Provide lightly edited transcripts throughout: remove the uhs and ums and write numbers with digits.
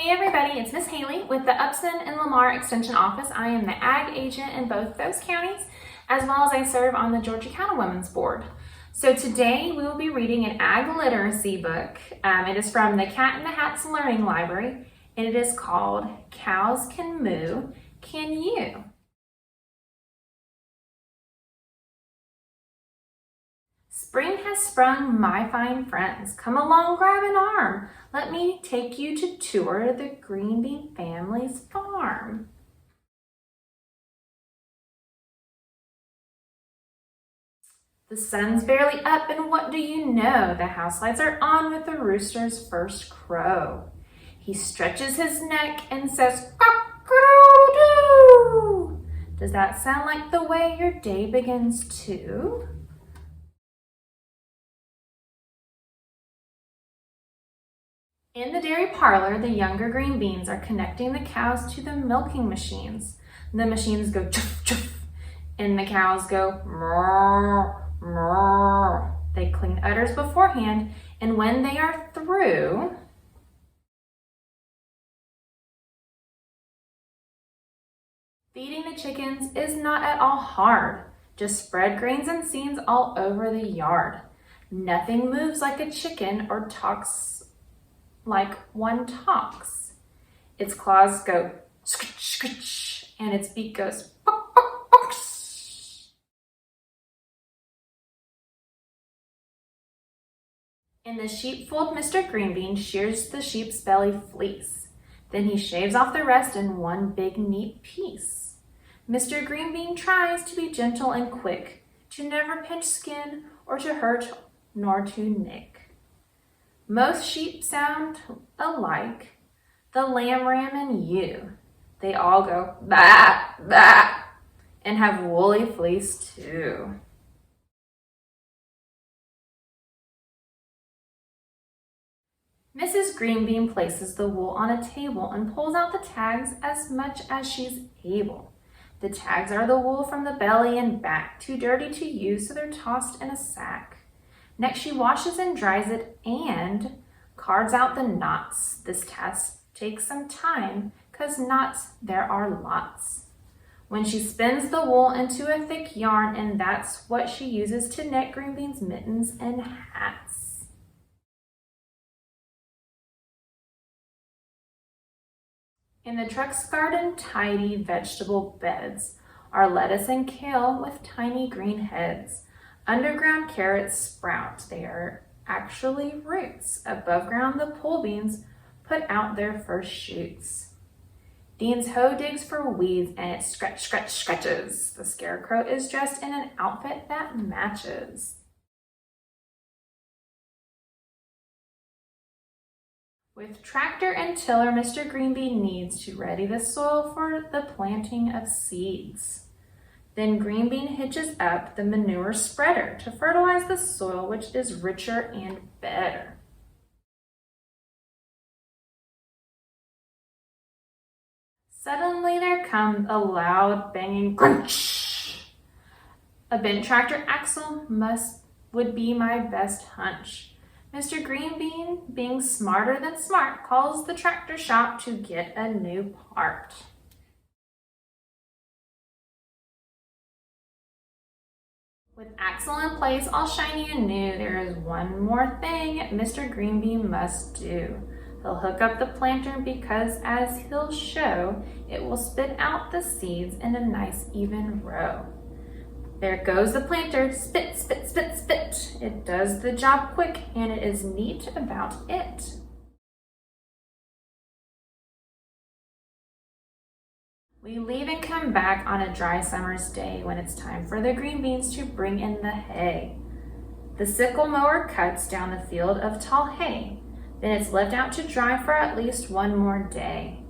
Hey everybody, it's Miss Hailey with the Upson and Lamar Extension Office. I am the Ag Agent in both those counties, as well as I serve on the Georgia County Women's Board. So today we will be reading an Ag Literacy book. It is from the Cat in the Hat's Learning Library, and it is called Cows Can Moo, Can You? Spring has sprung, my fine friends. Come along, grab an arm. Let me take you to tour the green bean family's farm. The sun's barely up, and what do you know? The house lights are on with the rooster's first crow. He stretches his neck and says, cock-a-doodle-doo. Does that sound like the way your day begins too? In the dairy parlor, the younger green beans are connecting the cows to the milking machines. The machines go chuff, chuff, and the cows go moo, moo. They clean udders beforehand, and when they are through, feeding the chickens is not at all hard. Just spread grains and seeds all over the yard. Nothing moves like a chicken or talks like one talks. Its claws go scritch, scritch, and its beak goes pok, pok, pok. In the sheepfold, Mr. Greenbean shears the sheep's belly fleece. Then he shaves off the rest in one big neat piece. Mr. Greenbean tries to be gentle and quick, to never pinch skin or to hurt nor to nick. Most sheep sound alike, the lamb, ram, and ewe. They all go bah, bah, and have woolly fleece too. Mrs. Greenbean places the wool on a table and pulls out the tags as much as she's able. The tags are the wool from the belly and back, too dirty to use, so they're tossed in a sack. Next, she washes and dries it and cards out the knots. This task takes some time, 'cause knots there are lots. When she spins the wool into a thick yarn, and that's what she uses to knit Greenbean's mittens and hats. In the truck's garden, tidy vegetable beds are lettuce and kale with tiny green heads. Underground carrots sprout. They are actually roots. Above ground, the pole beans put out their first shoots. Dean's hoe digs for weeds, and it scratch, scratch, scratches. The scarecrow is dressed in an outfit that matches. With tractor and tiller, Mr. Greenbean needs to ready the soil for the planting of seeds. Then Greenbean hitches up the manure spreader to fertilize the soil, which is richer and better. Suddenly there comes a loud banging crunch. A bent tractor axle would be my best hunch. Mr. Greenbean, being smarter than smart, calls the tractor shop to get a new part. With axle in place, all shiny and new, there is one more thing Mr. Greenbean must do. He'll hook up the planter because, as he'll show, it will spit out the seeds in a nice even row. There goes the planter, spit, spit, spit, spit. It does the job quick, and it is neat about it. We leave and come back on a dry summer's day when it's time for the green beans to bring in the hay. The sickle mower cuts down the field of tall hay. Then it's left out to dry for at least one more day.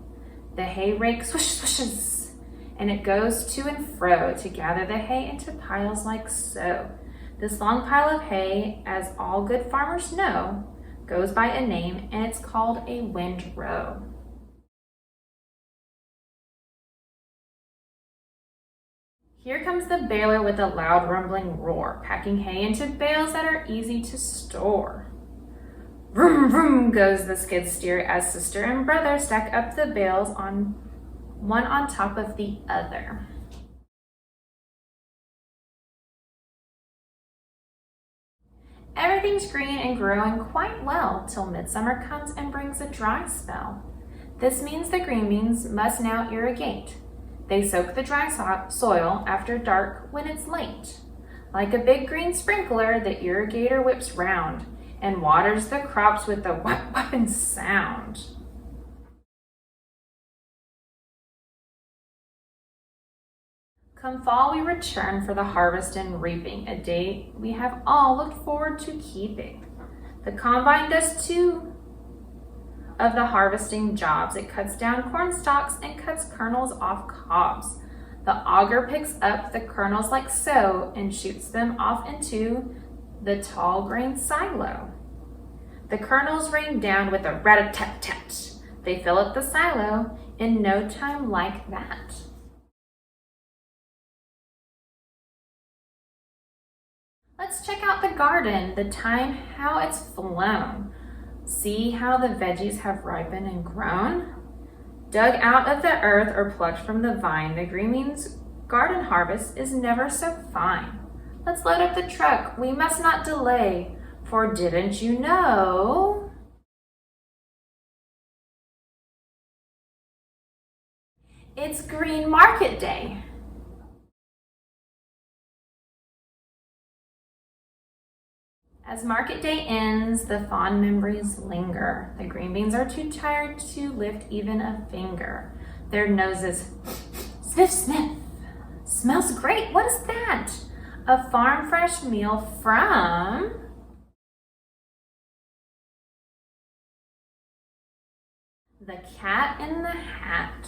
The hay rake swish swishes, and it goes to and fro to gather the hay into piles like so. This long pile of hay, as all good farmers know, goes by a name, and it's called a windrow. Here comes the baler with a loud rumbling roar, packing hay into bales that are easy to store. Vroom, vroom goes the skid steer as sister and brother stack up the bales one on top of the other. Everything's green and growing quite well till midsummer comes and brings a dry spell. This means the green beans must now irrigate. They soak the dry soil after dark when it's late. Like a big green sprinkler, the irrigator whips round and waters the crops with a whap whapping sound. Come fall, we return for the harvest and reaping, a day we have all looked forward to keeping. The combine does two of the harvesting jobs. It cuts down corn stalks and cuts kernels off cobs. The auger picks up the kernels like so and shoots them off into the tall grain silo. The kernels rain down with a rat-a-tat-tat. They fill up the silo in no time like that. Let's check out the garden, the time how it's flown. See how the veggies have ripened and grown? Dug out of the earth or plucked from the vine, the green beans garden harvest is never so fine. Let's load up the truck, we must not delay, for didn't you know? It's Green Market Day. As market day ends, the fond memories linger. The green beans are too tired to lift even a finger. Their noses sniff, sniff. Smells great, what is that? A farm fresh meal from the Cat in the Hat.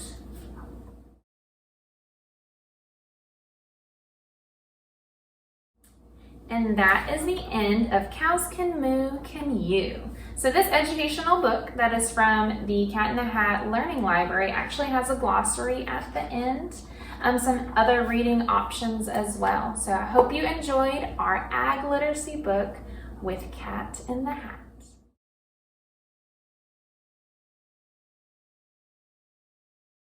And that is the end of Cows Can Moo, Can You? So this educational book that is from the Cat in the Hat Learning Library actually has a glossary at the end, some other reading options as well. So I hope you enjoyed our ag literacy book with Cat in the Hat.